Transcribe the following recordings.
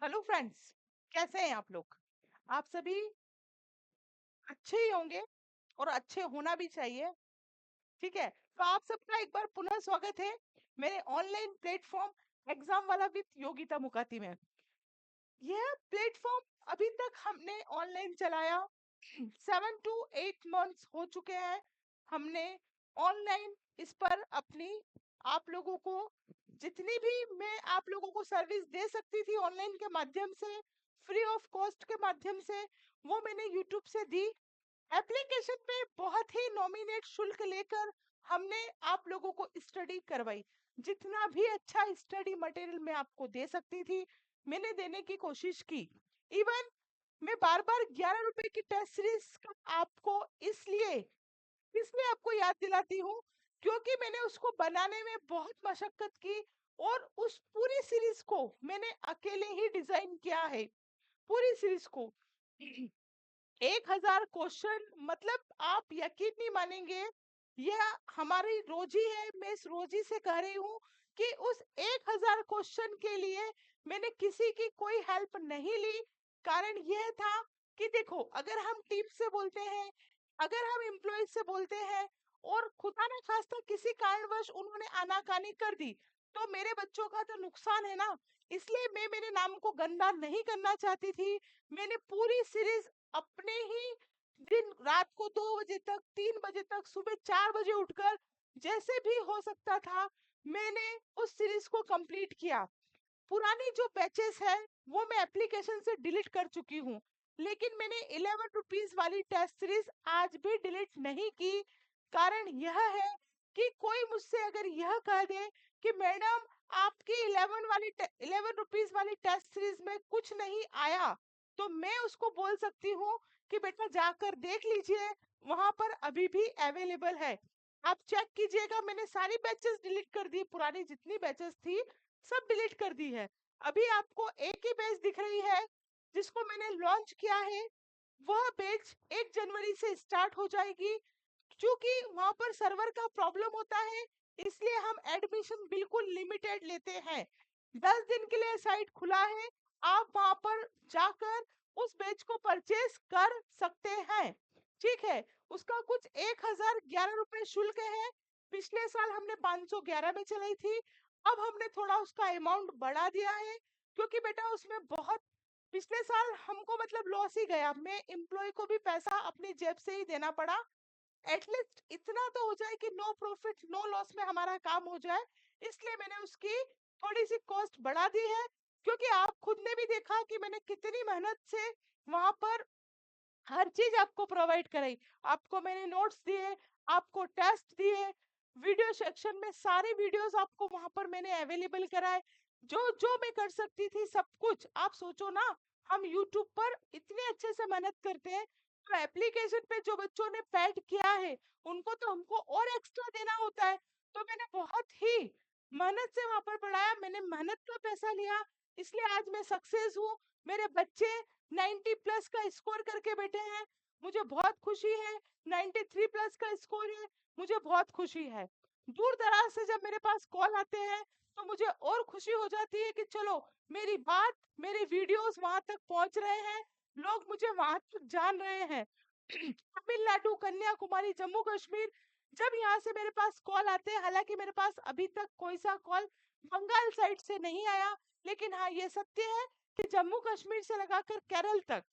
Hello friends. कैसे हैं आप लोग? आप सभी अच्छे ही होंगे और अच्छे होना भी चाहिए। ठीक है, तो आप सबका एक बार पुनः स्वागत है मेरे ऑनलाइन प्लेटफॉर्म एग्जाम वाला विद योगिता मुकाती में। यह प्लेटफॉर्म अभी तक हमने ऑनलाइन चलाया 7 to 8 months हो चुके हैं। हमने ऑनलाइन इस पर अपनी आप लोगों को जितनी भी मैं आप लोगों को सर्विस दे सकती थी ऑनलाइन के माध्यम से, फ्री ऑफ कॉस्ट के माध्यम से, वो मैंने यूट्यूब से दी। एप्लीकेशन पे बहुत ही नॉमिनेट शुल्क लेकर हमने आप लोगों को स्टडी करवाई। जितना भी अच्छा स्टडी मटेरियल मैं आपको दे सकती थी मैंने देने की कोशिश की। इवन मैं बार बार 11 रुपए की टेस्ट सीरीज का आपको इसलिए इसलिए आपको याद दिलाती हूँ क्योंकि मैंने उसको बनाने में बहुत मशक्कत की और उस पूरी सीरीज को मैंने अकेले ही डिजाइन किया है। पूरी सीरीज को 1000 क्वेश्चन, मतलब आप यकीन नहीं मानेंगे। यह हमारी रोजी है। मैं इस रोजी से कह रही हूँ कि उस 1000 क्वेश्चन के लिए मैंने किसी की कोई हेल्प नहीं ली। कारण यह था कि देखो, अगर हम टीम से बोलते हैं, अगर हम एम्प्लॉय से बोलते हैं और खुदा ना खास्ता किसी कारणवश उन्होंने आनाकानी कर दी तो मेरे बच्चों का तो नुकसान है ना। इसलिए मैं मेरे नाम को गंदा नहीं करना चाहती थी। मैंने पूरी सीरीज अपने ही दिन रात को 2 बजे तक, 3 बजे तक, सुबह 4 बजे उठकर जैसे भी हो सकता था मैंने उस सीरीज को कंप्लीट किया। पुरानी जो बैचेस है वो मैं एप्लीकेशन से डिलीट कर चुकी हूँ, लेकिन मैंने 11 रुपीज वाली टेस्ट सीरीज आज भी डिलीट नहीं की। कारण यह है कि कोई मुझसे अगर यह कह दे कि मैडम आपकी 11 रुपीज वाली टेस्ट सीरीज में कुछ नहीं आया, तो मैं उसको बोल सकती हूँ कि बेटा जाकर देख लीजिए, वहां पर अभी भी अवेलेबल है। आप चेक कीजिएगा, मैंने सारी बैचेस डिलीट कर दी, पुरानी जितनी बैचेस थी सब डिलीट कर दी है। अभी आपको एक ही बैच दिख रही है जिसको मैंने लॉन्च किया है। वह बैच 1 जनवरी से स्टार्ट हो जाएगी। क्योंकि वहां पर सर्वर का प्रॉब्लम होता है इसलिए हम एडमिशन बिल्कुल लिमिटेड लेते हैं। 10 दिन के लिए साइट खुला है, आप वहां पर जाकर उस बैच को परचेज कर सकते हैं। ठीक है, उसका कुछ 1011 रुपए शुल्क है। पिछले साल हमने 511 में चलाई थी, अब हमने थोड़ा उसका अमाउंट बढ़ा दिया है क्योंकि बेटा उसमें बहुत पिछले साल हमको मतलब लॉस ही गया। मैं एम्प्लॉय को भी पैसा अपनी जेब से ही देना पड़ा। एटलीस्ट इतना तो हो जाए कि नो प्रॉफिट नो लॉस में हमारा काम हो जाए, इसलिए मैंने उसकी थोड़ी सी कॉस्ट बढ़ा दी है। क्योंकि आप खुद ने भी देखा कि मैंने कितनी मेहनत से वहां पर हर चीज आपको प्रोवाइड कराई। आपको मैंने नोट्स दिए, आपको टेस्ट दिए, वीडियो सेक्शन में सारे वीडियोस आपको वहां पर मैंने अवेलेबल कराए। जो जो मैं कर सकती थी सब कुछ। आप सोचो ना, हम यूट्यूब पर इतने अच्छे से मेहनत करते हैं तो एप्लीकेशन पे जो बच्चों ने पैड किया है उनको तो हमको और एक्स्ट्रा देना होता है। तो मैंने बहुत ही मेहनत से वहां पर पढ़ाया, मैंने मेहनत का पैसा लिया, इसलिए आज मैं सक्सेस हूँ। मेरे बच्चे 90 प्लस का स्कोर करके बैठे हैं, मुझे बहुत खुशी है। 93 प्लस का स्कोर है, मुझे बहुत खुशी है। दूर दराज से जब मेरे पास कॉल आते हैं तो मुझे और खुशी हो जाती है कि चलो मेरी बात, मेरे वीडियोस वहां तक पहुंच रहे हैं, लोग मुझे वहां तक जान रहे हैं। तमिलनाडु, कन्याकुमारी, जम्मू कश्मीर, जब यहाँ से मेरे पास कॉल आते हैं, हालांकि मेरे पास अभी तक कोई सा कॉल बंगाल साइड से नहीं आया, लेकिन हाँ ये सत्य है कि जम्मू कश्मीर से लगाकर केरल तक,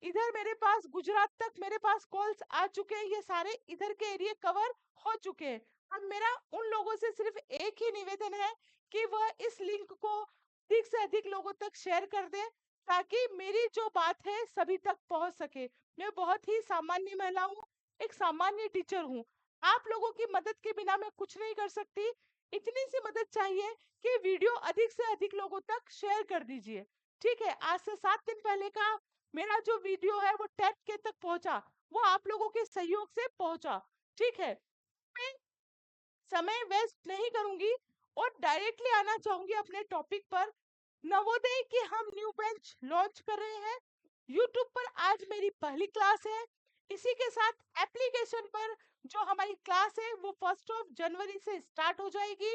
इधर मेरे पास गुजरात तक मेरे पास कॉल्स आ चुके हैं। ये सारे इधर के एरिया कवर हो चुके हैं। अब मेरा उन लोगों से सिर्फ एक ही निवेदन है कि वह इस लिंक को अधिक से अधिक लोगों तक शेयर कर दें ताकि मेरी जो बात है सभी तक पहुंच सके। मैं बहुत ही सामान्य महिला हूँ, एक सामान्य टीचर हूँ। आप लोगों की मदद के बिना मैं कुछ नहीं कर सकती। इतनी सी मदद चाहिए कि वीडियो अधिक से अधिक लोगों तक शेयर कर दीजिए। ठीक है, आज से 7 दिन पहले का मेरा जो वीडियो है वो 10K तक पहुंचा, वो आप लोगों के सहयोग से पहुंचा। ठीक है, मैं समय वेस्ट नहीं करूंगी और डायरेक्टली आना चाहूंगी अपने टॉपिक पर। नवोदय की हम न्यू बेंच लॉन्च कर रहे हैं यूट्यूब पर। आज मेरी पहली क्लास है। इसी के साथ एप्लीकेशन पर जो हमारी क्लास है वो 1 जनवरी से स्टार्ट हो जाएगी।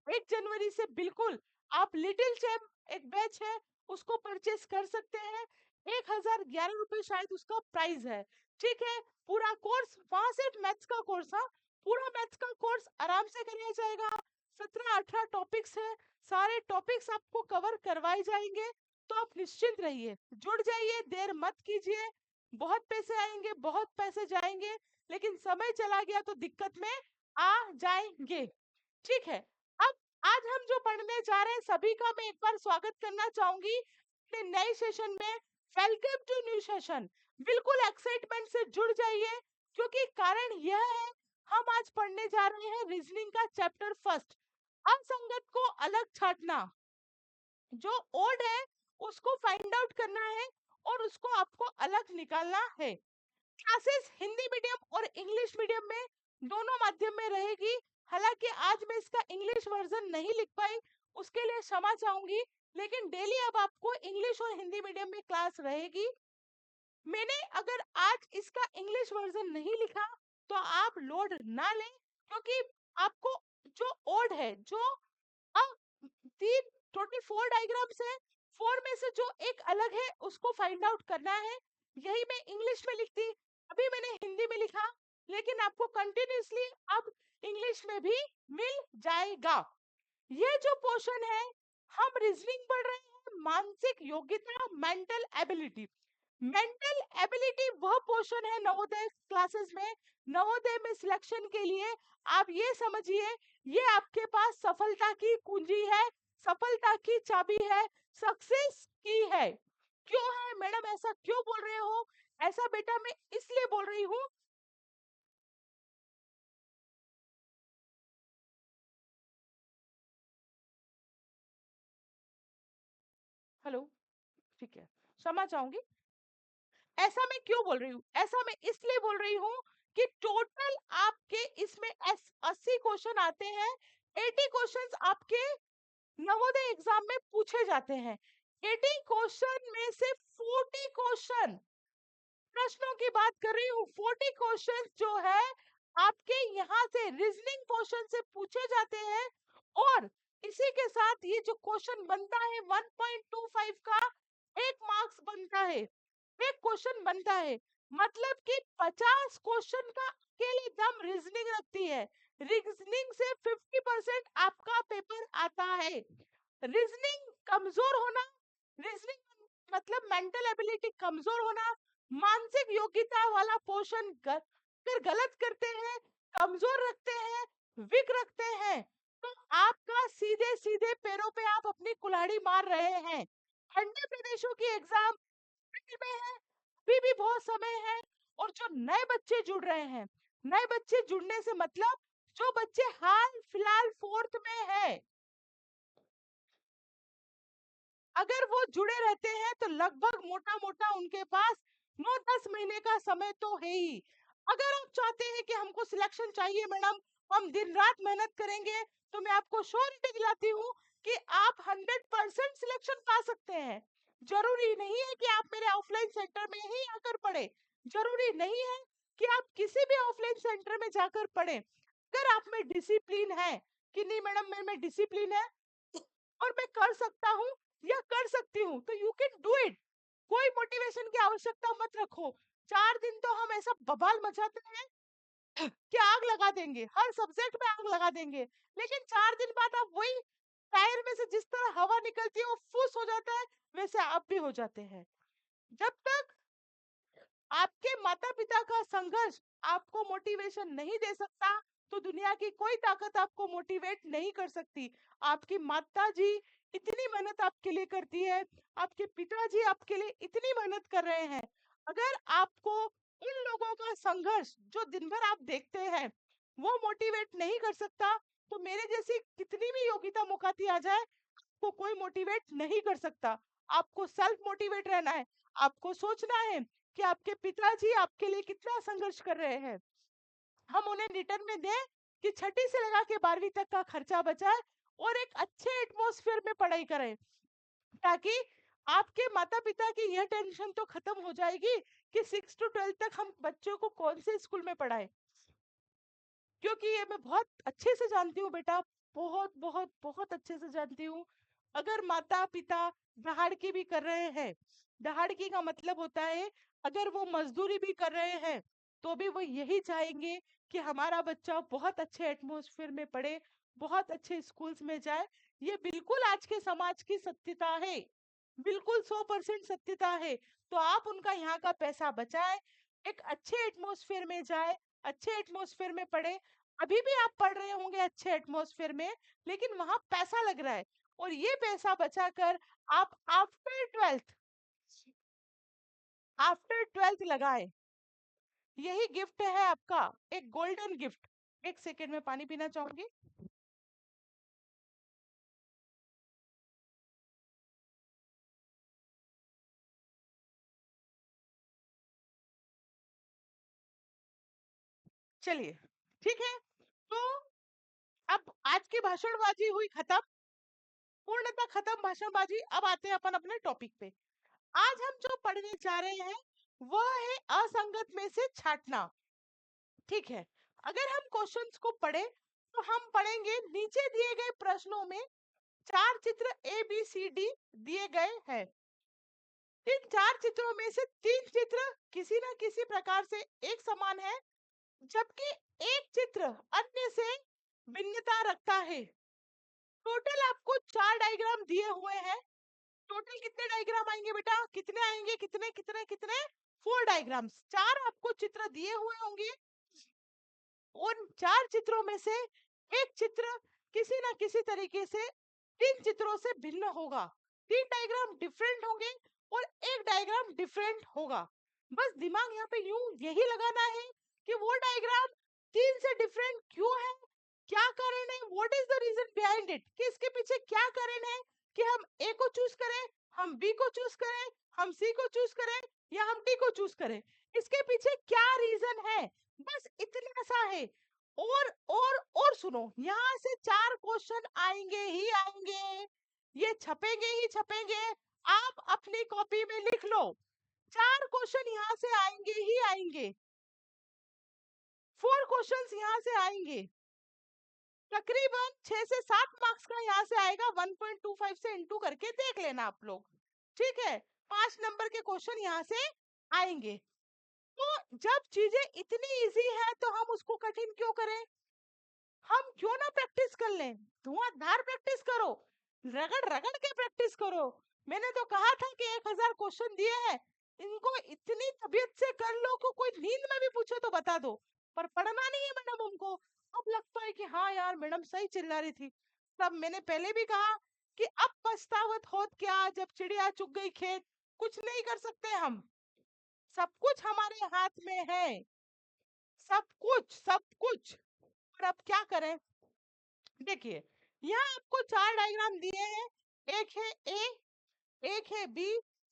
1 जनवरी से बिल्कुल आप लिटिल चैम्प एक बैच है, उसको परचेस कर सकते हैं। 1011 रुपए शायद उसका प्राइस है। ठीक है, पूरा कोर्स वहां सिर्फ मैथ्स का कोर्स, हाँ, पूरा मैथ्स का कोर्स आराम से कराया जाएगा। 17-18 टॉपिक्स है, सारे टॉपिक्स आपको कवर करवाए जाएंगे। तो आप निश्चिंत रहिए, जुड़ जाइए, देर मत कीजिए। बहुत पैसे आएंगे, बहुत पैसे जाएंगे, लेकिन समय चला गया तो दिक्कत में आ जाएंगे। ठीक है, अब आज हम जो पढ़ने जा रहे हैं, सभी का मैं एक बार स्वागत करना चाहूंगी अपने नए सेशन में। Welcome to new session. बिल्कुल एक्साइटमेंट से जुड़ जाइए, क्योंकि कारण यह है, हम आज पढ़ने जा रहे हैं रीजनिंग का चैप्टर फर्स्ट, असंगत को अलग छांटना। जो ओड है उसको फाइंड आउट करना है और उसको आपको अलग निकालना है। क्लासेस हिंदी मीडियम और इंग्लिश मीडियम में दोनों माध्यम में रहेगी। हालांकि आज मैं इसका इंग्लिश वर्जन नहीं लिख पाई, उसके लिए क्षमा चाहूंगी, लेकिन डेली अब आपको इंग्लिश और हिंदी मीडियम में क्लास रहेगी। मैंने अगर आज इसका इंग्लिश वर्जन नहीं लिखा तो आप लोड ना लें, क्योंकि आपको जो ओड है, जो तीन टोटल 4 डायग्राम्स है, 4 में से जो एक अलग है उसको फाइंड आउट करना है। यही मैं इंग्लिश में लिखती, अभी मैंने हिंदी में लिखा, लेकिन आपको कंटिन्यूअसली अब इंग्लिश में भी मिल जाएगा। ये जो पोर्शन है, हम रीजनिंग पढ़ रहे हैं, मानसिक योग्यता, मेंटल एबिलिटी। मेंटल एबिलिटी वह पोर्शन है नवोदय क्लासेस में, नवोदय में सिलेक्शन के लिए आप ये समझिए, ये आपके पास सफलता की कुंजी है, सफलता की चाबी है, सक्सेस की है। क्यों है मैडम, ऐसा क्यों बोल रहे हो? ऐसा बेटा मैं इसलिए बोल रही हूँ, हेलो, ठीक है, क्षमा चाहूंगी। ऐसा मैं क्यों बोल रही हूँ, ऐसा मैं इसलिए बोल रही हूँ कि टोटल आपके इसमें 80 क्वेश्चन आते हैं, 80 क्वेश्चंस आपके नवोदय एग्जाम में पूछे जाते हैं। 80 क्वेश्चन में से 40 क्वेश्चन, प्रश्नों की बात कर रही हूँ, 40 क्वेश्चन जो है आपके यहाँ से रीजनिंग पोर्शन से पूछे जाते हैं। और इसी के साथ ये जो क्वेश्चन बनता है 1.25 का एक मार्क्स बनता है, एक क्वेश्चन बनता है, मतलब कि 50 क्वेश्चन का अकेले दम रीजनिंग रखती है। रीजनिंग से 50% आपका पेपर आता है। रीजनिंग कमजोर होना, रीजनिंग मतलब मेंटल एबिलिटी कमजोर होना, मानसिक योग्यता वाला पोर्शन अगर गलत करते हैं, कमजोर रखते हैं, वीक रखते हैं, तो आपका सीधे सीधे पैरों पे आप अपनी कुल्हाड़ी मार रहे हैं। अन्य प्रदेशों की एग्जाम में है, अभी भी बहुत समय है। और जो नए बच्चे जुड़ रहे हैं, नए बच्चे जुड़ने से मतलब जो बच्चे हाल फिलहाल फोर्थ में है, अगर वो जुड़े रहते हैं तो लगभग मोटा मोटा उनके पास 9-10 महीने का समय तो है ही। अगर आप चाहते हैं कि हमको सिलेक्शन चाहिए मैडम, हम दिन रात मेहनत करेंगे, तो मैं आपको श्योरिटी दिलाती हूँ कि आप 100% सिलेक्शन पा सकते हैं। जरूरी नहीं है कि आप मेरे ऑफलाइन सेंटर में ही आकर पढ़े, जरूरी नहीं है कि आप किसी भी ऑफलाइन सेंटर में जाकर पढ़े। अगर आप में डिसिप्लिन है कि नहीं मैडम, मैं डिसिप्लिन है और मैं कर सकता हूँ या कर सकती हूँ, तो यू कैन डू इट। कोई मोटिवेशन की आवश्यकता मत रखो। 4 दिन तो हम ऐसा बवाल मचाते हैं कि आग लगा देंगे, हर सब्जेक्ट में आग लगा देंगे, लेकिन 4 दिन बाद आप वही टायर में से जिस तरह हवा निकलती है वो फुस हो जाता है, वैसे आप भी हो जाते हैं। जब तक आपके माता पिता का संघर्ष आपको मोटिवेशन नहीं दे सकता, तो दुनिया की कोई ताकत आपको मोटिवेट नहीं कर सकती। आपकी माता जी इतनी मेहनत आपके लिए करती है, आपके पिताजी आपके लिए इतनी मेहनत कर रहे हैं, अगर आपको उन लोगों का संघर्ष जो दिन भर आप देखते हैं वो मोटिवेट नहीं कर सकता, तो मेरे जैसी कितनी भी योग्यता मुकाती आ जाए, आपको कोई मोटिवेट नहीं कर सकता। आपको सेल्फ मोटिवेट रहना है, आपको सोचना है कि आपके पिताजी आपके लिए कितना संघर्ष कर रहे हैं। हम उन्हें रिटर्न में दें कि छठी से लगा के 12वीं तक का खर्चा बचाए और एक अच्छे एटमॉस्फेयर में पढ़ाई करें, ताकि आपके माता पिता की यह टेंशन तो खत्म हो जाएगी कि 6 to 12 तक हम बच्चों को कौन से स्कूल में पढ़ाए। क्योंकि ये मैं बहुत अच्छे से जानती हूँ बेटा, बहुत बहुत बहुत अच्छे से जानती हूँ। अगर माता पिता दहाड़की भी कर रहे हैं, दहाड़की का मतलब होता है अगर वो मजदूरी भी कर रहे हैं तो भी वो यही चाहेंगे कि हमारा बच्चा बहुत अच्छे एटमॉस्फेयर में पढ़े, बहुत अच्छे स्कूल्स में जाए। ये बिल्कुल आज के समाज की सत्यता है, बिल्कुल 100% सत्यता है। तो आप उनका यहाँ का पैसा बचाएं, एक अच्छे एटमॉस्फेयर में जाए, अच्छे एटमॉस्फेयर में पढ़े। अभी भी आप पढ़ रहे होंगे अच्छे एटमॉस्फेयर में, लेकिन वहां पैसा लग रहा है, और ये पैसा बचाकर आप आफ्टर ट्वेल्थ लगाए। यही गिफ्ट है आपका, एक गोल्डन गिफ्ट। एक सेकेंड में पानी पीना चाहूंगी। चलिए, ठीक है। तो अब आज की भाषणबाजी हुई खत्म, पूर्णतः खत्म भाषणबाजी। अब आते हैं अपन अपने टॉपिक पे। आज हम जो पढ़ने जा रहे हैं वह है असंगत में से छांटना। ठीक है, अगर हम क्वेश्चंस को पढ़े तो हम पढ़ेंगे नीचे दिए गए प्रश्नों में चार चित्र ए बी सी डी दिए गए हैं। इन चार चित्रों में से तीन चित्र किसी न किसी प्रकार से एक समान है, जबकि एक चित्र अन्य से भिन्नता रखता है। टोटल आपको चार डायग्राम दिए हुए हैं। टोटल कितने डायग्राम आएंगे बेटा, कितने आएंगे, कितने कितने कितने? 4 डायग्राम्स, चार आपको चित्र दिए हुए होंगे। उन चार चित्रों में से एक चित्र किसी ना किसी तरीके से तीन चित्रों से भिन्न होगा। तीन डायग्राम डिफरेंट होंगे और एक डायग्राम डिफरेंट होगा। बस दिमाग यहाँ पे यूं यही लगाना है कि वो डायग्राम तीन से डिफरेंट क्यों है, क्या कारण है, what is the reason behind it, कि इसके पीछे क्या कारण है कि हम ए को चूज करें, हम बी को चूज करें, हम सी को चूज करें या हम डी को चूज करें। इसके पीछे क्या रीजन है, बस इतना सा है। और सुनो, यहाँ से चार क्वेश्चन आएंगे ही आएंगे, ये छपेंगे ही छपेंगे। आप अपनी कॉपी में लिख लो, चार क्वेश्चन यहाँ से आएंगे ही आएंगे, 4 क्वेश्चंस यहाँ से आएंगे। तकरीबन 6 से 7 मार्क्स का यहाँ से आएगा, 1.25 से इंटू करके देख लेना आप लोग। ठीक है, 5 नंबर के क्वेश्चन यहाँ से आएंगे। तो जब चीजें इतनी इजी है तो हम उसको कठिन क्यों करें, हम क्यों ना प्रैक्टिस कर लें। धुआंधार प्रैक्टिस करो, रगड़ रगड़ के प्रैक्टिस करो। मैंने तो कहा था कि 1000 क्वेश्चन दिए हैं, इनको इतनी तबीयत से कर लो कि कोई नींद में भी पूछे तो बता दो, पर पढ़ना नहीं है मैडम हमको। अब लगता है कि हाँ यार मैडम सही चिल्ला रही थी। तब मैंने पहले भी कहा कि अब पछतावत होत क्या जब चिड़िया चुग गई खेत। कुछ नहीं कर सकते हम, सब कुछ हमारे हाथ में है, सब कुछ सब कुछ। पर अब क्या करें। देखिए, यहाँ आपको चार डायग्राम दिए हैं, एक है ए, एक है बी,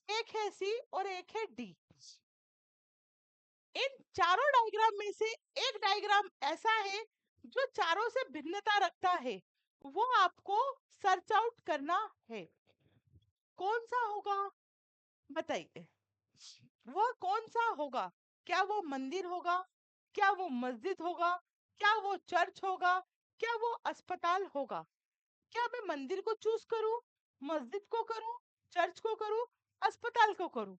एक है सी और एक है डी। इन चारों डायग्राम में से एक डायग्राम ऐसा है जो चारों से भिन्नता रखता है, वो आपको सर्च आउट करना है। कौन सा होगा बताइए, वह कौन सा होगा? क्या वो मंदिर होगा, क्या वो मस्जिद होगा, क्या वो चर्च होगा, क्या वो अस्पताल होगा? क्या मैं मंदिर को चूज करूं, मस्जिद को करूं, चर्च को करूं, अस्पताल को करूं?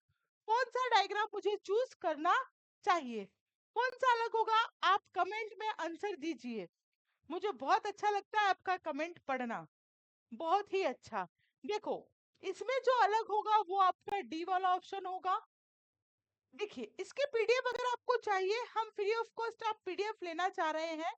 कौन सा डायग्राम मुझे चूज करना चाहिए, कौन सा अलग होगा? आप कमेंट में आंसर दीजिए। मुझे बहुत अच्छा लगता है आपका कमेंट पढ़ना, बहुत ही अच्छा। देखो, इसमें जो अलग होगा वो आपका डी वाला ऑप्शन होगा। देखिए, इसके पीडीएफ अगर आपको चाहिए, हम फ्री ऑफ कॉस्ट आप पीडीएफ लेना चाह रहे हैं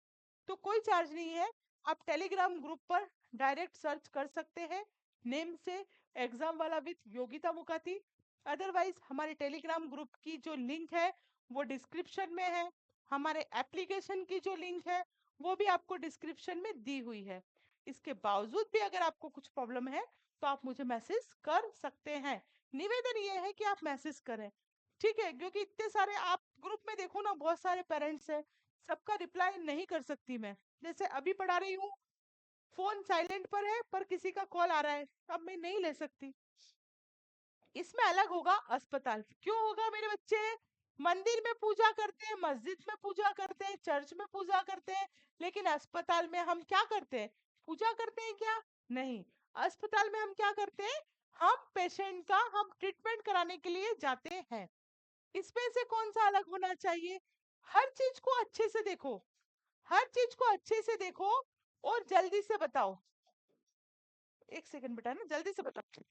तो कोई चार्ज नहीं है। आप टेलीग्राम ग्रुप पर डायरेक्ट सर्च कर सकते हैं नेम से, एग्जाम वाला विथ योगिता मुखाती। अदरवाइज हमारे टेलीग्राम ग्रुप की जो लिंक है वो डिस्क्रिप्शन में है, हमारे एप्लीकेशन की जो लिंक है वो भी आपको डिस्क्रिप्शन में दी हुई है। इसके बावजूद भी अगर आपको कुछ प्रॉब्लम है तो आप मुझे मैसेज कर सकते हैं। निवेदन ये है कि आप मैसेज करें, ठीक है, क्योंकि इतने सारे आप ग्रुप में देखो ना, बहुत सारे पेरेंट्स हैं, सबका रिप्लाई नहीं कर सकती मैं। जैसे अभी पढ़ा रही हूँ, फोन साइलेंट पर है पर किसी का कॉल आ रहा है, अब मैं नहीं ले सकती। इसमें अलग होगा अस्पताल, क्यों होगा मेरे बच्चे? मंदिर में पूजा करते हैं, मस्जिद में पूजा करते हैं, चर्च में पूजा करते हैं, लेकिन अस्पताल में हम क्या करते हैं, पूजा करते हैं क्या? नहीं। अस्पताल में हम क्या करते हैं, हम पेशेंट का हम ट्रीटमेंट कराने के लिए जाते हैं। इसमें से कौन सा अलग होना चाहिए? हर चीज को अच्छे से देखो, हर चीज को अच्छे से देखो और जल्दी से बताओ। एक सेकंड बेटा ना, जल्दी से बताओ।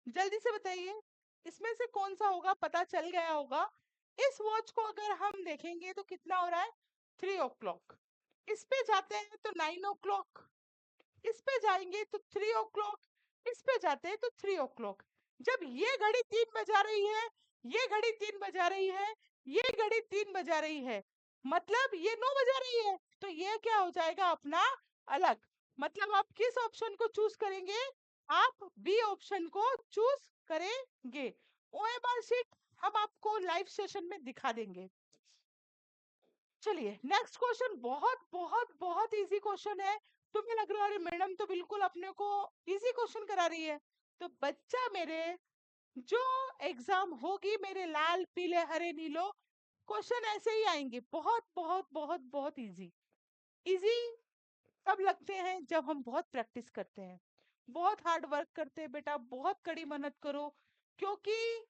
जल्दी से बताइए, इसमें से कौन सा होगा, पता चल गया होगा। इस वॉच को अगर हम देखेंगे तो कितना हो रहा है, 3 o'clock। इस पे जाते हैं तो 9 o'clock, इस पे जाएंगे तो 3 o'clock, इस पे जाते हैं तो 3 o'clock। जब ये घड़ी 3 बजा रही है, ये घड़ी 3 बजा रही है, ये घड़ी 3 बजा रही है, मतलब ये 9 बजा रही है, तो ये क्या हो जाएगा अपना अलग। मतलब आप किस ऑप्शन को चूज करेंगे, आप बी ऑप्शन को चूज करेंगे। ओएमआर शीट हम आपको लाइव सेशन में दिखा देंगे। चलिए नेक्स्ट क्वेश्चन, बहुत बहुत बहुत इजी क्वेश्चन है। तुम्हें लग रहा है अरे मैडम तो बिल्कुल अपने को इजी क्वेश्चन करा रही है, तो बच्चा मेरे, जो एग्जाम होगी मेरे लाल पीले हरे नीलो, क्वेश्चन ऐसे ही आएंगे, बहुत बहुत बहुत बहुत इजी। इजी तब लगते हैं जब हम बहुत प्रैक्टिस करते हैं, बहुत हार्ड वर्क करते हैं बेटा, बहुत कड़ी मेहनत करो, क्योंकि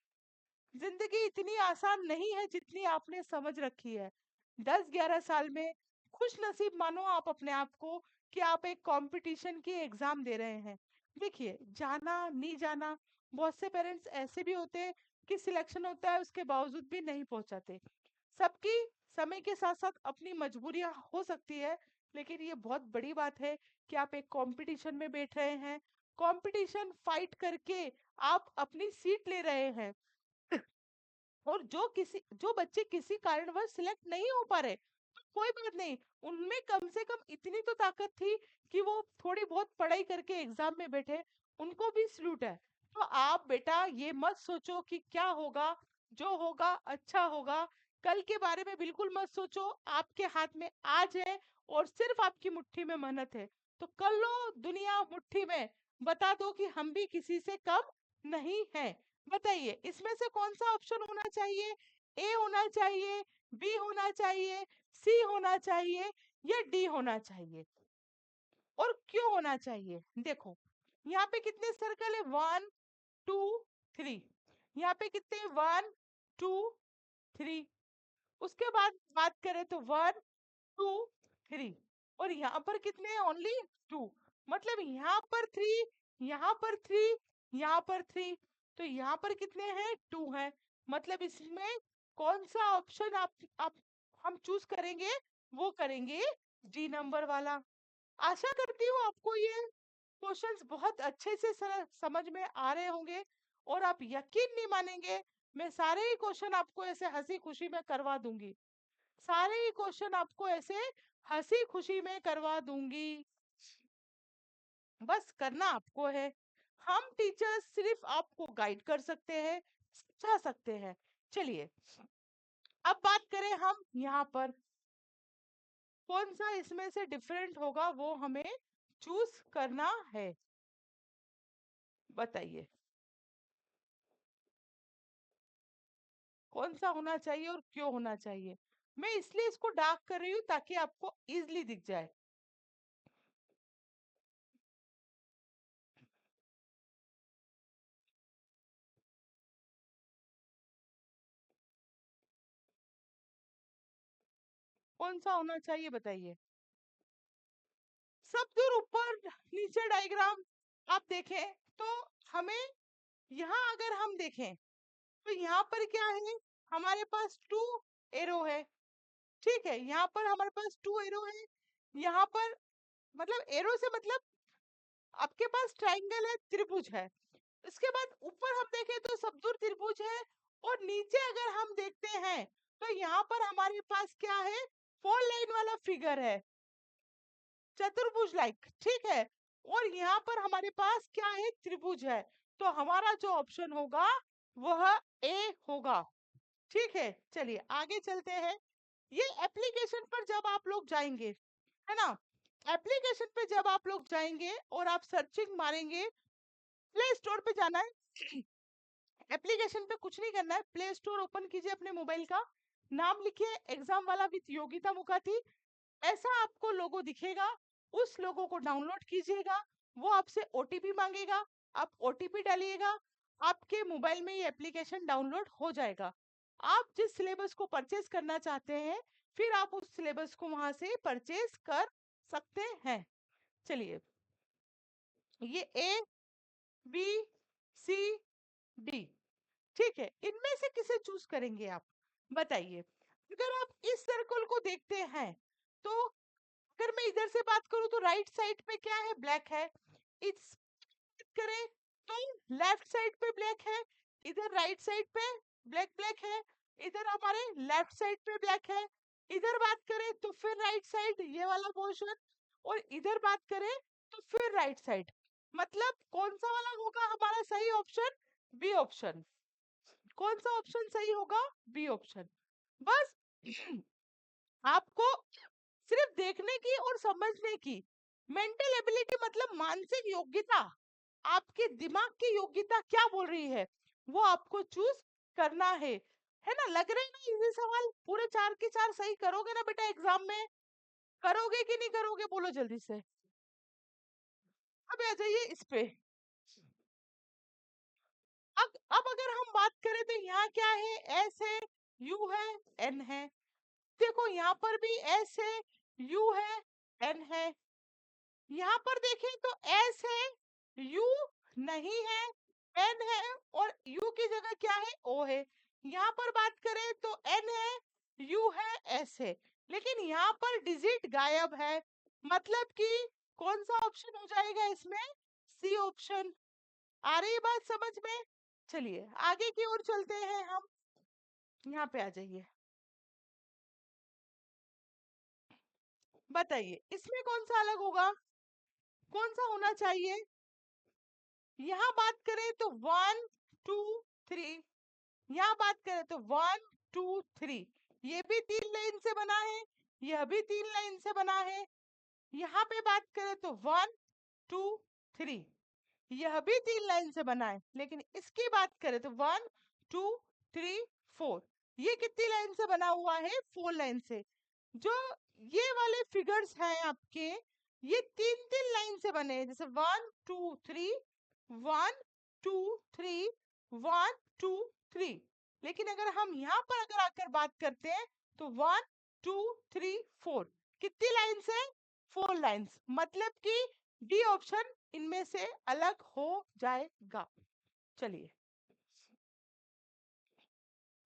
जिंदगी इतनी आसान नहीं है जितनी आपने समझ रखी है। 10-11 साल में खुश नसीब मानो आप अपने आप को कि आप एक कंपटीशन की एग्जाम दे रहे हैं। देखिए जाना नहीं जाना, बहुत से पेरेंट्स ऐसे भी होते हैं कि सिलेक्शन होता है उसके बावजूद भी नहीं पहुंचाते। सबकी समय के साथ साथ अपनी मजबूरियां हो सकती है, लेकिन ये बहुत बड़ी बात है कि आप एक कंपटीशन में बैठ रहे हैं, कंपटीशन फाइट करके आप अपनी सीट ले रहे हैं। और जो बच्चे किसी कारणवश सिलेक्ट नहीं हो पा रहे, तो कोई बात नहीं, उनमें कम से कम इतनी तो ताकत थी कि वो थोड़ी बहुत पढ़ाई करके एग्जाम में बैठे, उनको भी सल्यूट है। तो आप बेटा ये मत सोचो कि क्या होगा, जो होगा अच्छा होगा, कल के बारे में बिल्कुल मत सोचो। आपके हाथ में आज है और सिर्फ आपकी मुट्ठी में मेहनत है, तो कर लो दुनिया मुट्ठी में, बता दो कि हम भी किसी से कम नहीं है। बताइए इसमें से कौन सा ऑप्शन होना चाहिए, ए होना चाहिए, बी होना चाहिए, सी होना चाहिए, या डी होना चाहिए, और क्यों होना चाहिए? देखो यहाँ पे कितने सर्कल है, 1 2 3, यहाँ पे कितने, 1 2 3, उसके बाद बात करें तो 1 2 3, और यहाँ पर कितने हैं, ओनली 2। मतलब यहाँ पर 3, यहाँ पर 3, यहाँ पर 3, तो यहाँ पर कितने हैं, 2 हैं। मतलब इसमें कौन सा ऑप्शन आप हम चूज करेंगे, वो करेंगे डी नंबर वाला। आशा करती हूँ आपको ये क्वेश्चंस बहुत अच्छे से समझ में आ रहे होंगे, और आप यकीन नहीं मानेंगे, मैं सारे ही क्वेश्चन आपको ऐसे हंसी खुशी में करवा दूंगी, सारे ही क्वेश्चन आपको ऐसे हंसी खुशी में करवा दूंगी। बस करना आपको है, हम टीचर्स सिर्फ आपको गाइड कर सकते हैं, समझा सकते हैं। चलिए अब बात करें हम यहाँ पर, कौन सा इसमें से डिफरेंट होगा वो हमें चूज करना है। बताइए कौन सा होना चाहिए और क्यों होना चाहिए। मैं इसलिए इसको डार्क कर रही हूँ ताकि आपको इजली दिख जाए। कौन सा होना चाहिए बताइए। सब दूर ऊपर नीचे डायग्राम आप देखें तो हमें यहाँ अगर हम देखें तो यहाँ पर क्या है, हमारे पास 2 एरो है, ठीक है, यहाँ पर हमारे पास 2 एरो है, यहाँ पर मतलब एरो से मतलब आपके पास ट्राइंगल है, त्रिभुज है। इसके बाद ऊपर हम देखें तो सबदूर त्रिभुज है, और नीचे अगर हम देखते हैं तो यहाँ पर हमारे पास क्या है, 4 लाइन वाला फिगर है, चतुर्भुज लाइक, ठीक है। और यहाँ पर हमारे पास क्या है, त्रिभुज है, तो हमारा जो ऑप्शन होगा वह ए होगा। ठीक है चलिए आगे चलते हैं। ये एप्लीकेशन पर जब आप लोग जाएंगे, है ना, एप्लीकेशन पे जब आप लोग जाएंगे और आप सर्चिंग मारेंगे, प्ले स्टोर पे जाना है। एप्लीकेशन पे कुछ नहीं करना है, प्ले स्टोर ओपन कीजिए अपने मोबाइल का, नाम लिखिए एग्जाम वाला विद योगिता मुखाती, ऐसा आपको लोगो दिखेगा, उस लोगो को डाउनलोड कीजिएगा, वो आपसे ओटीपी मांगेगा, आप ओटीपी डालिएगा, आपके मोबाइल में ये एप्लीकेशन डाउनलोड हो जाएगा। आप जिस सिलेबस को परचेज करना चाहते हैं, फिर आप उस सिलेबस को वहां से परचेज कर सकते हैं। चलिए, ये ए बी सी डी, ठीक है, इनमें से किसे चूज करेंगे आप, बताइए। अगर आप इस सर्कल को देखते हैं, तो अगर मैं इधर से बात करूं तो राइट साइड पे क्या है, ब्लैक है। इस करें तो लेफ्ट साइड पे ब्लैक है, इधर राइट साइड पे ब्लैक ब्लैक है, इधर हमारे लेफ्ट साइड पे ब्लैक है। इधर बात करें तो फिर राइट साइड ये वाला पोर्शन, और इधर बात करें तो फिर राइट साइड। मतलब कौन सा वाला होगा हमारा सही ऑप्शन, बी ऑप्शन। कौन सा ऑप्शन सही होगा, बी ऑप्शन। बस आपको सिर्फ देखने की और समझने की, मेंटल एबिलिटी मतलब मानसिक योग्यता, आपके दिमाग की योग्यता क्या बोल रही है, वो आपको चूज करना है ना। लग रहे हैं ना इजी सवाल, पूरे 4 के 4 सही करोगे ना बेटा एग्जाम में, करोगे कि नहीं करोगे, बोलो जल्दी से। अब आ जाइए इस पे। अब अगर हम बात करें तो यहाँ क्या है, एस है, यू है, एन है। देखो यहाँ पर भी एस है, यू है, एन है। यहाँ पर देखें तो एस है, यू नहीं है, एन है, और यू की जगह क्या है, ओ है। यहाँ पर बात करें तो एन है, यू है, एस है, लेकिन यहाँ पर डिजिट गायब है। मतलब कि कौन सा ऑप्शन हो जाएगा इसमें, सी ऑप्शन। आ रही है बात समझ में। चलिए आगे की ओर चलते हैं हम, यहाँ पे आ जाइए, बताइए इसमें कौन सा अलग होगा, कौन सा होना चाहिए। यहाँ बात करें तो 1 2 3, यहाँ बात करें तो 1 2 3, ये भी 3 लाइन से बना है, यह भी 3 लाइन से बना है। यहाँ पे बात करें तो 1 2 3, यह भी 3 लाइन से बना है, लेकिन इसकी बात करें तो 1 2 3 4, ये कितनी लाइन से बना हुआ है, 4 लाइन से। जो ये वाले फिगर्स हैं आपके, ये 3 लाइन से बने हैं, जैसे 1 2 3 1 2 3 1 2 3। लेकिन अगर हम यहाँ पर अगर आकर बात करते हैं तो 1 2 3 4, कितनी लाइन से, 4 लाइन्स, मतलब कि डी ऑप्शन इनमें से अलग हो जाएगा। चलिए,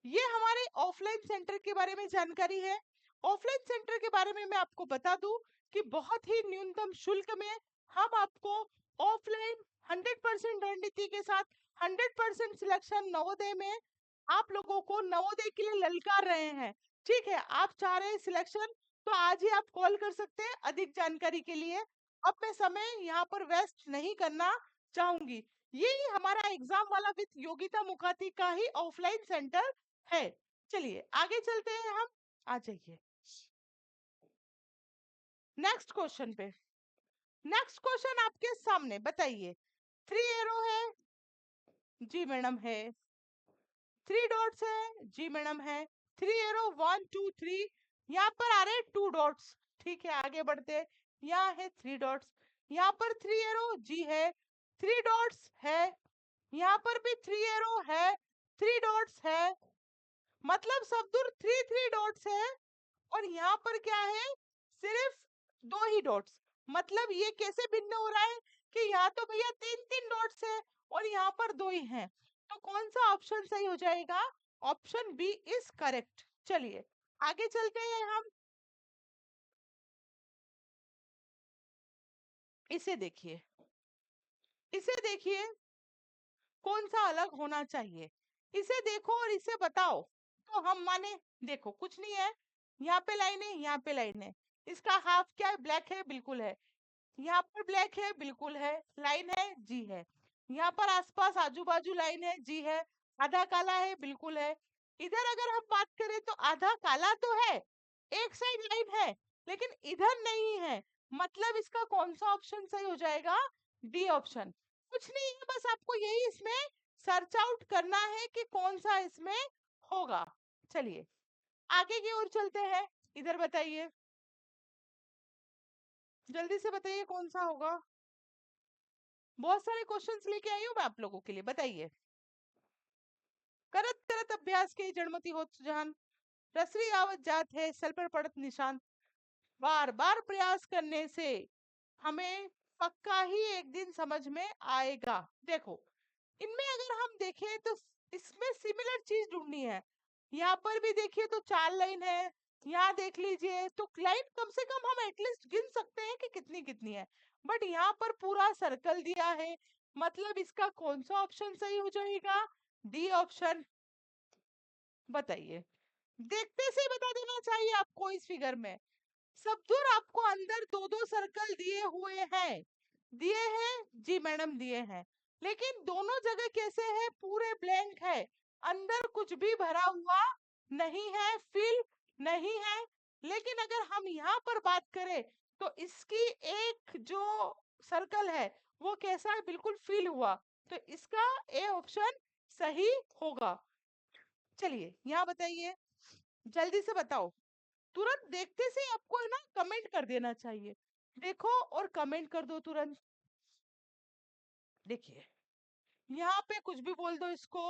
ये हमारे ऑफलाइन सेंटर के बारे में जानकारी है। ऑफलाइन सेंटर के बारे में मैं आपको बता दूं कि बहुत ही न्यूनतम शुल्क में हम आपको ऑफलाइन 100% रणनीति के साथ 100% सिलेक्शन नवोदय में आप लोगों को नवोदय के लिए ललकार रहे हैं। ठीक है, आप चाह रहे हैं सिलेक्शन, तो आज ही आप कॉल कर सकते हैं अधिक जानकारी के लिए। अब मैं समय यहाँ पर वेस्ट नहीं करना चाहूंगी। यही हमारा एग्जाम वाला विद योगिता मुखाती का ही ऑफलाइन सेंटर है। चलिए आगे चलते हैं हम, आ जाइए नेक्स्ट क्वेश्चन पे। नेक्स्ट क्वेश्चन आपके सामने, बताइए 3 एरो है, जी मैडम है। 3 डॉट्स है, जी मैडम है। 3 एरो 1 2 3, यहाँ पर आ रहे 2 डॉट्स। ठीक है, आगे बढ़ते हैं। यहाँ है 3 डॉट्स, यहाँ पर 3 एरो जी है, 3 डॉट्स है, यहाँ पर भी 3 एरो है, 3 डॉट्स है। मतलब सब दूर 3 3 डॉट्स है, और यहाँ पर क्या है, सिर्फ 2 ही डॉट्स। मतलब ये कैसे भिन्न हो रहा है कि यहाँ तो भैया 3 3 डॉट्स है और यहाँ पर 2 ही हैं। तो कौन सा ऑप्शन सही हो जाएगा, ऑप्शन बी इज करेक्ट। चलिए आगे चलते हैं हम, इसे देखिए, इसे देखिए कौन सा अलग होना चाहिए, इसे देखो और इसे बताओ तो हम माने। देखो कुछ नहीं है, यहाँ पे लाइन है, यहाँ पे लाइन है, इसका हाफ क्या है, ब्लैक है, बिल्कुल है। यहाँ पर ब्लैक है, बिल्कुल है, लाइन है, जी है। यहाँ पर आसपास आजू बाजू लाइन है, जी है। आधा काला है, बिल्कुल है। इधर अगर हम बात करें तो आधा काला तो है, एक साइड लाइन है, लेकिन इधर नहीं है। मतलब इसका कौन सा ऑप्शन सही हो जाएगा? D option. कुछ नहीं है, बस आपको यही इसमें सर्च आउट करना है कि कौन सा इसमें होगा। चलिए आगे की ओर चलते हैं। इधर बताइए, जल्दी से बताइए कौन सा होगा। बहुत सारे क्वेश्चंस लेके आई हूँ मैं आप लोगों के लिए, बताइए। करत करत अभ्यास के जड़मति होत सुजान, रसरी आवत जात है सल पर पड़त निशान। बार बार प्रयास करने से हमें पक्का ही एक दिन समझ में आएगा। देखो, इनमें अगर हम देखें तो इसमें सिमिलर चीज ढूंढनी है। यहाँ पर भी देखिए तो 4 लाइन है, यहाँ देख लीजिए तो लाइन कम से कम हम एटलीस्ट गिन सकते हैं कि कितनी कितनी है, बट यहाँ पर पूरा सर्कल दिया है। मतलब इसका कौन सा ऑप्शन सही हो जाएगा? D option. बताइए, देखते से ही बता देना चाहिए आपको। इस फिगर में सब दूर आपको अंदर दो दो सर्कल दिए हुए हैं, दिए हैं जी मैडम, दिए हैं, लेकिन दोनों जगह कैसे है? पूरे ब्लैंक है, अंदर कुछ भी भरा हुआ नहीं है, फिल नहीं है। लेकिन अगर हम यहाँ पर बात करें तो इसकी एक जो सर्कल है वो कैसा है? बिल्कुल फिल हुआ। तो इसका ए ऑप्शन सही होगा। चलिए यहाँ बताइए, जल्दी से बताओ। तुरंत देखते से आपको है ना कमेंट कर देना चाहिए। देखो और कमेंट कर दो तुरंत। देखिए, यहाँ पे कुछ भी बोल दो इसको।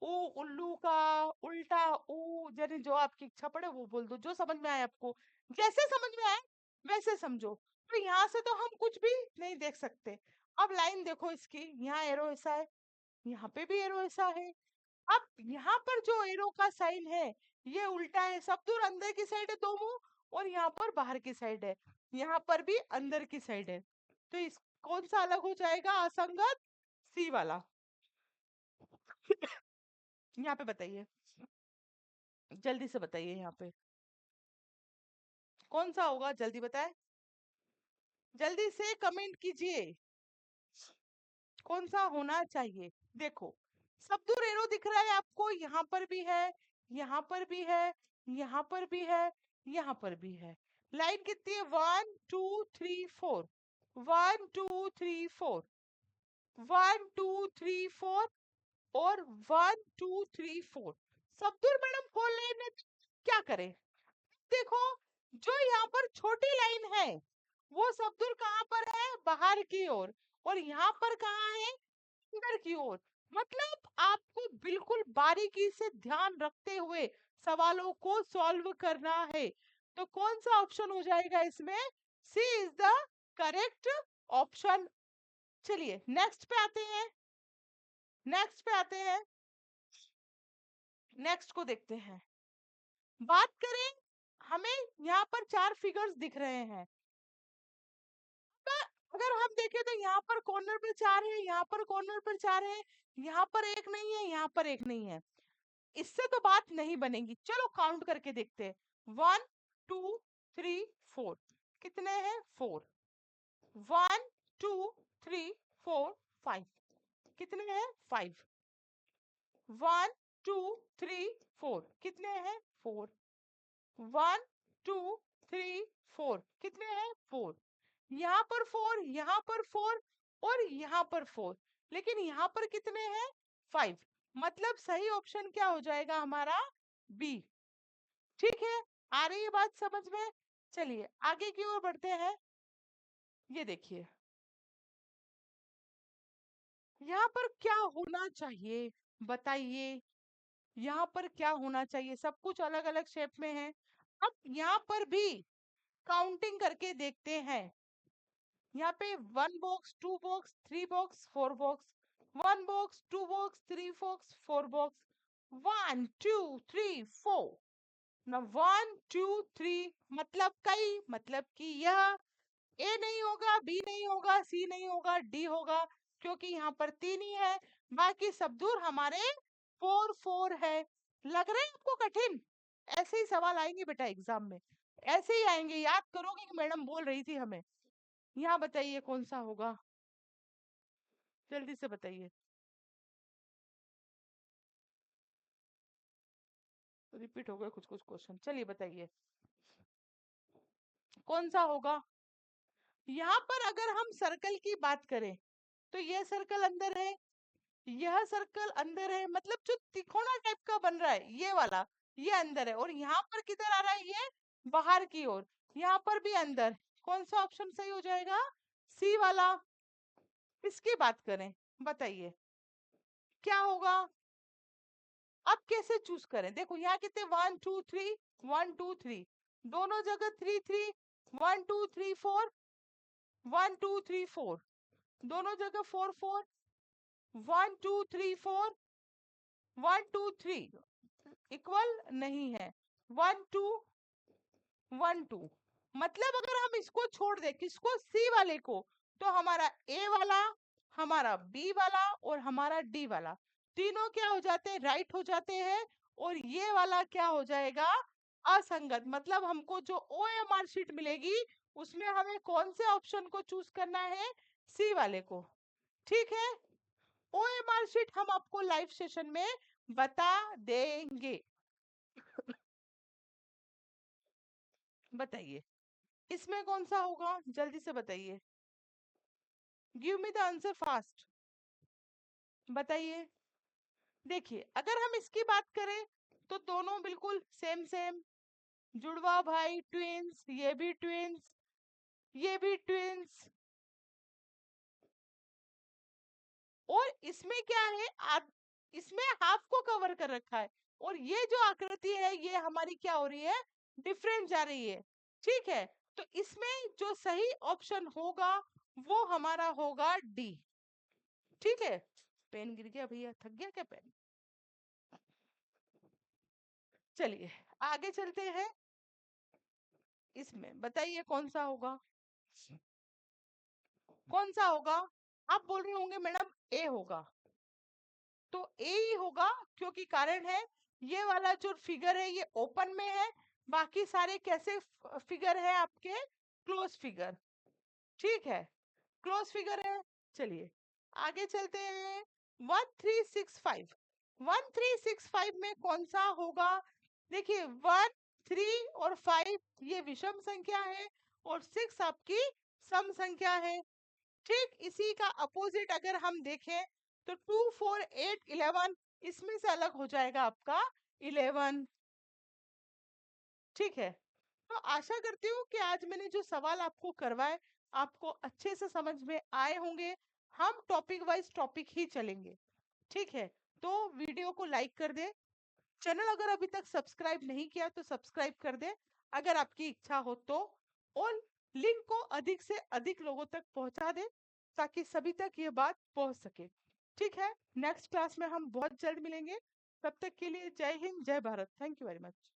ऊ उल्लू का उल्टा ऊ, यानी जो आपकी इच्छा पड़े वो बोल दो, जो समझ में आए आपको। जैसे समझ में आए वैसे समझो। तो यहाँ से तो हम कुछ भी नहीं देख सकते। अब लाइन देखो इसकी, यहाँ एरो ऐसा है, यहाँ पे भी एरो ऐसा है। अब यहाँ पर जो एरो का साइन है ये उल्टा है, सब दूर अंदर की साइड है दो मुंह, और यहाँ पर बाहर की साइड है, यहाँ पर भी अंदर की साइड है। तो इस कौन सा अलग हो जाएगा? असंगत, सी वाला। यहाँ पे बताइए, जल्दी से बताइए, यहाँ पे कौन सा होगा? जल्दी बताए, जल्दी से कमेंट कीजिए, कौन सा होना चाहिए? देखो, सब दूर एरो दिख रहा है आपको, यहाँ पर भी है, यहाँ पर भी है, यहाँ पर भी है, यहाँ पर भी है। लाइन कितनी है? 1 2 3 4, 1 2 3 4, 1 2 3 4 और 1 2 3 4। सब दूर मैडम फोर लाइन है, क्या करें? देखो, जो यहाँ पर छोटी लाइन है वो सब दूर कहाँ पर है? बाहर की ओर। और यहाँ पर कहाँ है? अंदर की ओर। मतलब आपको बिल्कुल बारीकी से ध्यान रखते हुए सवालों को सॉल्व करना है। तो कौन सा ऑप्शन हो जाएगा इसमें? सी इज द करेक्ट ऑप्शन। चलिए नेक्स्ट पे आते हैं, नेक्स्ट पे आते हैं, नेक्स्ट को देखते हैं। बात करें, हमें यहाँ पर 4 फिगर्स दिख रहे हैं। अगर हम देखें तो यहाँ पर कॉर्नर पे 4 है, यहाँ पर कॉर्नर पर 4 है, यहाँ पर एक नहीं है, यहाँ पर एक नहीं है। इससे तो बात नहीं बनेगी। चलो काउंट करके देखते हैं। 1 2 3 4, कितने हैं? 4। 1 2 3 4 5, कितने हैं? 5। 1 2 3 4, कितने हैं? 4। 1 2 3 4, कितने हैं? 4। यहाँ पर 4, यहाँ पर 4 और यहाँ पर 4, लेकिन यहाँ पर कितने हैं? 5। मतलब सही ऑप्शन क्या हो जाएगा हमारा? बी। ठीक है, आ रही है बात समझ में? चलिए आगे की ओर बढ़ते हैं। ये देखिए, यहाँ पर क्या होना चाहिए? बताइए, यहाँ पर क्या होना चाहिए? सब कुछ अलग अलग शेप में है। अब यहाँ पर भी काउंटिंग करके देखते हैं। यहाँ पे 1 box, 2 box, 3 box, 4 box, 1 box, 2 box, 3 box, 4 box, 1 2 3 4 ना। 1 2 3 मतलब कई, मतलब कि यह ए नहीं होगा, बी नहीं होगा, सी नहीं होगा, डी होगा, क्योंकि यहाँ पर 3 ही है। बाकी सब दूर हमारे 4 4 है। लग रहा है आपको कठिन? ऐसे ही सवाल आएंगे बेटा एग्जाम में, ऐसे ही आएंगे, याद करोगे कि मैडम बोल रही थी हमें। यहाँ बताइए कौन सा होगा, जल्दी से बताइए। रिपीट हो गए कुछ कुछ क्वेश्चन। चलिए बताइए कौन सा होगा? यहाँ पर अगर हम सर्कल की बात करें तो यह सर्कल अंदर है, यह सर्कल अंदर है, मतलब जो तिकोना टाइप का बन रहा है ये वाला, ये अंदर है। और यहाँ पर किधर आ रहा है, ये बाहर की ओर, यहाँ पर भी अंदर। कौन सा ऑप्शन सही हो जाएगा, सी वाला। इसकी बात करें, बताइए क्या होगा। अब कैसे चूज करें, देखो यहाँ कितने 1 2 3, 1 2 3, दोनों जगह 3 3, 1 2 3 4, 1 2 3 4, दोनों जगह 4 4, 1 2 3 4, 1 2 3 इक्वल नहीं है, 1 2 1 2। मतलब अगर हम इसको छोड़ दे, किसको, सी वाले को, तो हमारा ए वाला, हमारा बी वाला और हमारा डी वाला तीनों क्या हो जाते हैं, राइट हो जाते हैं। और ये वाला क्या हो जाएगा, असंगत। मतलब हमको जो OMR शीट मिलेगी उसमें हमें कौन से ऑप्शन को चूज करना है, सी वाले को। ठीक है, OMR शीट हम आपको लाइव सेशन में बता देंगे। बताइए इसमें कौन सा होगा, जल्दी से बताइए, give me the answer fast, बताइए। देखिए अगर हम इसकी बात करें तो दोनों बिल्कुल सेम सेम, जुड़वा भाई, ट्विंस, ये भी ट्विंस, ये भी ट्विंस। और इसमें क्या है, इसमें हाफ को कवर कर रखा है। और ये जो आकृति है ये हमारी क्या हो रही है, डिफरेंट जा रही है। ठीक है, तो इसमें जो सही ऑप्शन होगा वो हमारा होगा डी। ठीक है, पेन गिर गया भैया, थक गया क्या पेन। चलिए आगे चलते हैं, इसमें बताइए कौन सा होगा, कौन सा होगा। आप बोल रहे होंगे मैडम ए होगा, तो ए ही होगा, क्योंकि कारण है ये वाला जो फिगर है ये ओपन में है, बाकी सारे कैसे फिगर है आपके, क्लोज फिगर। ठीक है, क्लोज फिगर है। चलिए आगे चलते हैं, 1365, 1365 में कौन सा होगा। देखिए 1 3 और 5 ये विषम संख्या है और 6 आपकी सम संख्या है। ठीक इसी का अपोजिट अगर हम देखें तो 2 4 8 11, इसमें से अलग हो जाएगा आपका 11। ठीक है, तो आशा करती हूँ कि आज मैंने जो सवाल आपको करवाए आपको अच्छे से समझ में आए होंगे। हम टॉपिक वाइज टॉपिक ही चलेंगे। ठीक है, तो वीडियो को लाइक कर दे, चैनल अगर अभी तक सब्सक्राइब नहीं किया तो सब्सक्राइब कर दे अगर आपकी इच्छा हो तो, और लिंक को अधिक से अधिक लोगों तक पहुंचा दे ताकि सभी तक ये बात पहुंच सके। ठीक है, नेक्स्ट क्लास में हम बहुत जल्द मिलेंगे, तब तक के लिए जय हिंद जय Bharat, thank you very much.